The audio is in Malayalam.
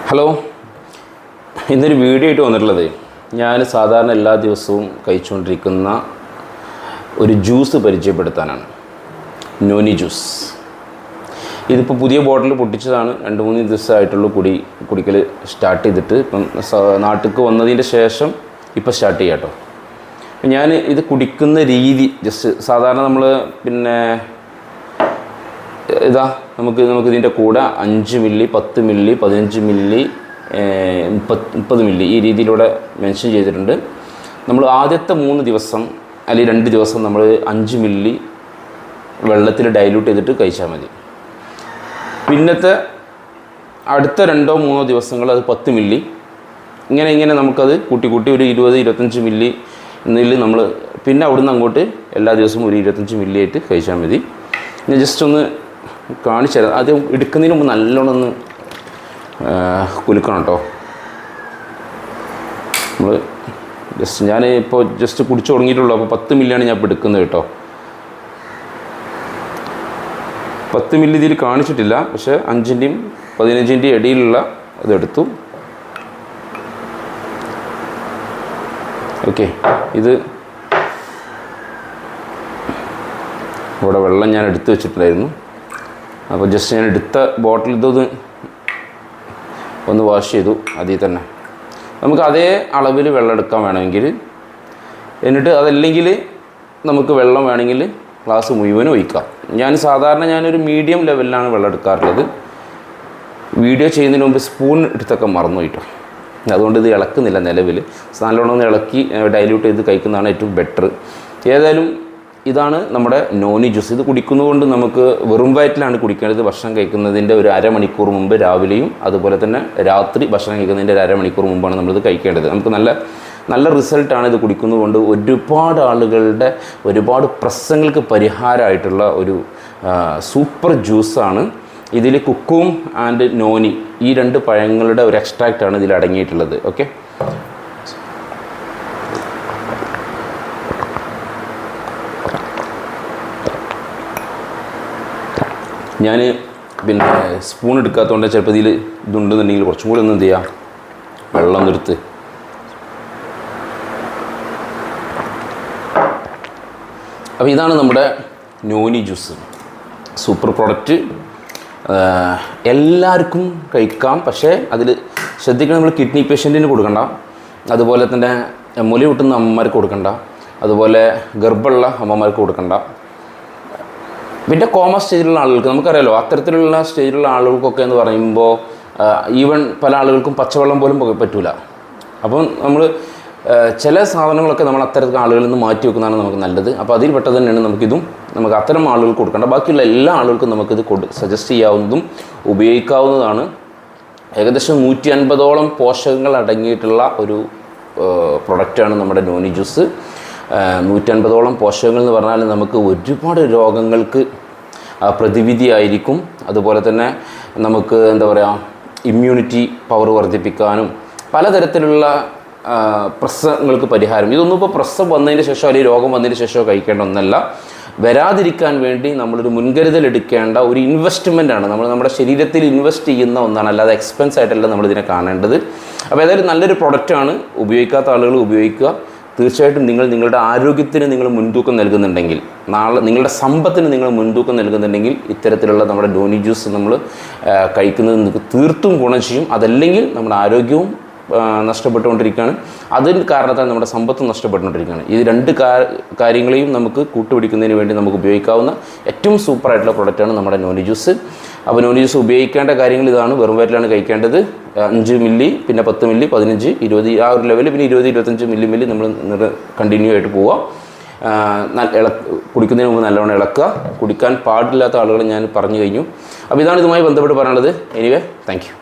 ഹലോ, ഇന്നൊരു വീഡിയോ ആയിട്ട് വന്നിട്ടുള്ളത് ഞാൻ സാധാരണ എല്ലാ ദിവസവും കഴിച്ചുകൊണ്ടിരിക്കുന്ന ഒരു ജ്യൂസ് പരിചയപ്പെടുത്താനാണ്. Noni juice. ഇതിപ്പോൾ പുതിയ ബോട്ടിൽ പൊട്ടിച്ചതാണ്. 2-3 ദിവസമായിട്ടുള്ളൂ കുടിക്കൽ സ്റ്റാർട്ട് ചെയ്തിട്ട്. ഇപ്പം നാട്ടിലേക്ക് വന്നതിൻ്റെ ശേഷം ഇപ്പോൾ സ്റ്റാർട്ട് ചെയ്യാം കേട്ടോ. ഞാൻ ഇത് കുടിക്കുന്ന രീതി ജസ്റ്റ് സാധാരണ നമ്മൾ നമുക്ക് ഇതിൻ്റെ കൂടെ 5 മില്ലി, 10 മില്ലി, 15 മില്ലി, 30 മില്ലി ഈ രീതിയിലൂടെ മെൻഷൻ ചെയ്തിട്ടുണ്ട്. നമ്മൾ ആദ്യത്തെ 3 ദിവസം അല്ലെങ്കിൽ 2 ദിവസം നമ്മൾ 5 മില്ലി വെള്ളത്തിൽ ഡൈല്യൂട്ട് ചെയ്തിട്ട് കഴിച്ചാൽ മതി. പിന്നത്തെ അടുത്ത 2-3 ദിവസങ്ങൾ അത് 10 മില്ലി, ഇങ്ങനെ നമുക്കത് കൂട്ടി ഒരു 20-25 മില്ലി എന്നിൽ നമ്മൾ പിന്നെ അവിടുന്ന് അങ്ങോട്ട് എല്ലാ ദിവസവും ഒരു 25 മില്ലി ആയിട്ട് കഴിച്ചാൽ മതി. ഞാൻ ജസ്റ്റ് ഒന്ന് കാണിച്ചു തരാം. ആദ്യം എടുക്കുന്നതിന് മുമ്പ് നല്ലോണം ഒന്ന് കുലുക്കണം കേട്ടോ. നമ്മൾ ഞാൻ ഇപ്പോൾ കുടിച്ചു തുടങ്ങിയിട്ടുള്ളൂ. അപ്പോൾ 10 മില്ലിയാണ് ഞാൻ ഇപ്പോൾ എടുക്കുന്നത് കേട്ടോ. 10 മില്ലി ഇതിൽ കാണിച്ചിട്ടില്ല, പക്ഷേ 5-ൻ്റെയും 15-ൻ്റെയും ഇടയിലുള്ള ഇതെടുത്തു. ഓക്കെ, ഇത് ഇവിടെ വെള്ളം ഞാൻ എടുത്തു വെച്ചിട്ടുണ്ടായിരുന്നു. അപ്പോൾ ജസ്റ്റ് ഞാൻ എടുത്ത ബോട്ടിൽ ഒന്ന് വാഷ് ചെയ്തു. അതിൽ തന്നെ നമുക്ക് അതേ അളവിൽ വെള്ളം എടുക്കാൻ വേണമെങ്കിൽ, എന്നിട്ട് അതല്ലെങ്കിൽ നമുക്ക് വെള്ളം വേണമെങ്കിൽ ഗ്ലാസ് മുഴുവനും ഒഴിക്കാം. ഞാനൊരു മീഡിയം ലെവലിലാണ് വെള്ളം എടുക്കാറുള്ളത്. വീഡിയോ ചെയ്യുന്നതിന് മുമ്പ് സ്പൂൺ എടുത്തൊക്കെ മറന്നു പോയിട്ടോ. അതുകൊണ്ട് ഇത് ഇളക്കുന്നില്ല നിലവിൽ. നല്ലോണം ഒന്ന് ഇളക്കി ഡൈല്യൂട്ട് ചെയ്ത് കഴിക്കുന്നതാണ് ഏറ്റവും ബെറ്റർ. ഏതായാലും ഇതാണ് നമ്മുടെ നോനി ജ്യൂസ്. ഇത് കുടിക്കുന്നതുകൊണ്ട് നമുക്ക് വെറും വയറ്റിലാണ് കുടിക്കേണ്ടത്. ഭക്ഷണം കഴിക്കുന്നതിൻ്റെ ഒരു അരമണിക്കൂർ മുമ്പ് രാവിലെയും അതുപോലെ തന്നെ രാത്രി ഭക്ഷണം കഴിക്കുന്നതിൻ്റെ ഒരു അരമണിക്കൂർ മുമ്പാണ് നമ്മളിത് കഴിക്കേണ്ടത്. നമുക്ക് നല്ല റിസൾട്ടാണ് ഇത് കുടിക്കുന്നതുകൊണ്ട്. ഒരുപാട് പ്രശ്നങ്ങൾക്ക് പരിഹാരമായിട്ടുള്ള ഒരു സൂപ്പർ ജ്യൂസാണ്. ഇതിൽ കുക്കും ആൻഡ് നോനി ഈ 2 പഴങ്ങളുടെ ഒരു എക്സ്ട്രാക്റ്റാണ് ഇതിൽ അടങ്ങിയിട്ടുള്ളത്. ഓക്കെ, ഞാൻ സ്പൂൺ എടുക്കാത്തതുകൊണ്ട് ചിലപ്പോൾ ഇതിൽ ഇതുണ്ടെന്നുണ്ടെങ്കിൽ കുറച്ചും കൂടി ഒന്ന് എന്ത് ചെയ്യുക, വെള്ളം നിർത്ത്. അപ്പോൾ ഇതാണ് നമ്മുടെ നോനി ജ്യൂസ്. Super product. എല്ലാവർക്കും കഴിക്കാം, പക്ഷേ അതിൽ ശ്രദ്ധിക്കണം, നമ്മൾ കിഡ്നി പേഷ്യൻറ്റിന് കൊടുക്കണ്ട, അതുപോലെ തന്നെ മുല കിട്ടുന്ന അമ്മമാർക്ക് കൊടുക്കണ്ട, അതുപോലെ ഗർഭമുള്ള അമ്മമാർക്ക് കൊടുക്കണ്ട. പിന്നെ കോമ സ്റ്റേജിലുള്ള ആളുകൾക്ക് നമുക്കറിയാലോ, അത്തരത്തിലുള്ള സ്റ്റേജിലുള്ള ആളുകൾക്കൊക്കെ എന്ന് പറയുമ്പോൾ ഈവൻ പല ആളുകൾക്കും പച്ചവെള്ളം പോലും പറ്റില്ല. അപ്പം നമ്മൾ ചില സാധനങ്ങളൊക്കെ നമ്മൾ അത്തരത്തിൽ ആളുകളിൽ നിന്ന് മാറ്റി വെക്കുന്നതാണ് നമുക്ക് നല്ലത്. അപ്പോൾ അതിൽ പെട്ടത് തന്നെയാണ് നമുക്ക് അത്തരം ആളുകൾക്ക് കൊടുക്കേണ്ട. ബാക്കിയുള്ള എല്ലാ ആളുകൾക്കും നമുക്കിത് സജസ്റ്റ് ചെയ്യാവുന്നതും ഉപയോഗിക്കാവുന്നതാണ്. ഏകദേശം 150ഓളം പോഷകങ്ങൾ അടങ്ങിയിട്ടുള്ള ഒരു പ്രൊഡക്റ്റാണ് നമ്മുടെ നോനി ജ്യൂസ്. 150ഓളം പോഷകങ്ങൾ എന്ന് പറഞ്ഞാൽ നമുക്ക് ഒരുപാട് രോഗങ്ങൾക്ക് പ്രതിവിധിയായിരിക്കും. അതുപോലെ തന്നെ നമുക്ക് ഇമ്മ്യൂണിറ്റി പവർ വർദ്ധിപ്പിക്കാനും പലതരത്തിലുള്ള പ്രശ്നങ്ങൾക്ക് പരിഹാരം. ഇതൊന്നും ഇപ്പോൾ പ്രശ്നം വന്നതിന് ശേഷമോ അല്ലെങ്കിൽ രോഗം വന്നതിന് ശേഷമോ കഴിക്കേണ്ട ഒന്നല്ല. വരാതിരിക്കാൻ വേണ്ടി നമ്മളൊരു മുൻകരുതൽ എടുക്കേണ്ട ഒരു ഇൻവെസ്റ്റ്മെൻറ്റാണ്. നമ്മുടെ ശരീരത്തിൽ ഇൻവെസ്റ്റ് ചെയ്യുന്ന ഒന്നാണ്, അല്ലാതെ എക്സ്പെൻസ് ആയിട്ടല്ല നമ്മളിതിനെ കാണേണ്ടത്. അപ്പോൾ ഏതായാലും നല്ലൊരു പ്രൊഡക്റ്റാണ്. ഉപയോഗിക്കാത്ത ആളുകൾ ഉപയോഗിക്കുക. തീർച്ചയായിട്ടും നിങ്ങളുടെ ആരോഗ്യത്തിന് നിങ്ങൾ മുൻതൂക്കം നൽകുന്നുണ്ടെങ്കിൽ, നാളെ നിങ്ങളുടെ സമ്പത്തിന് നിങ്ങൾ മുൻതൂക്കം നൽകുന്നുണ്ടെങ്കിൽ ഇത്തരത്തിലുള്ള നമ്മുടെ നോനി ജ്യൂസ് നമ്മൾ കഴിക്കുന്നത് നിങ്ങൾക്ക് തീർത്തും ഗുണം ചെയ്യും. അതല്ലെങ്കിൽ നമ്മുടെ ആരോഗ്യവും നഷ്ടപ്പെട്ടുകൊണ്ടിരിക്കുകയാണ്. അതിന് കാരണത്താൽ നമ്മുടെ സമ്പത്തും നഷ്ടപ്പെട്ടുകൊണ്ടിരിക്കുകയാണ്. ഈ 2 കാര്യങ്ങളെയും നമുക്ക് കൂട്ടുപിടിക്കുന്നതിന് വേണ്ടി നമുക്ക് ഉപയോഗിക്കാവുന്ന ഏറ്റവും സൂപ്പറായിട്ടുള്ള പ്രൊഡക്റ്റാണ് നമ്മുടെ നോനി ജ്യൂസ്. അപ്പോൾ നോനി ജ്യൂസ് ഉപയോഗിക്കേണ്ട കാര്യങ്ങൾ ഇതാണ്. വെറും വയറ്റിലാണ് കഴിക്കേണ്ടത്. 5 മില്ലി, പിന്നെ 10 മില്ലി, 15, 20 ആ ഒരു ലെവൽ, പിന്നെ 20-25 മില്ലി നമ്മൾ കണ്ടിന്യൂ ആയിട്ട് പോവുക. കുടിക്കുന്നതിന് മുമ്പ് നല്ലവണ്ണം ഇളക്കുക. കുടിക്കാൻ പാടില്ലാത്ത ആളുകൾ ഞാൻ പറഞ്ഞു കഴിഞ്ഞു. അപ്പോൾ ഇതാണ് ഇതുമായി ബന്ധപ്പെട്ട് പറയാനുള്ളത്. Anyway, thank you.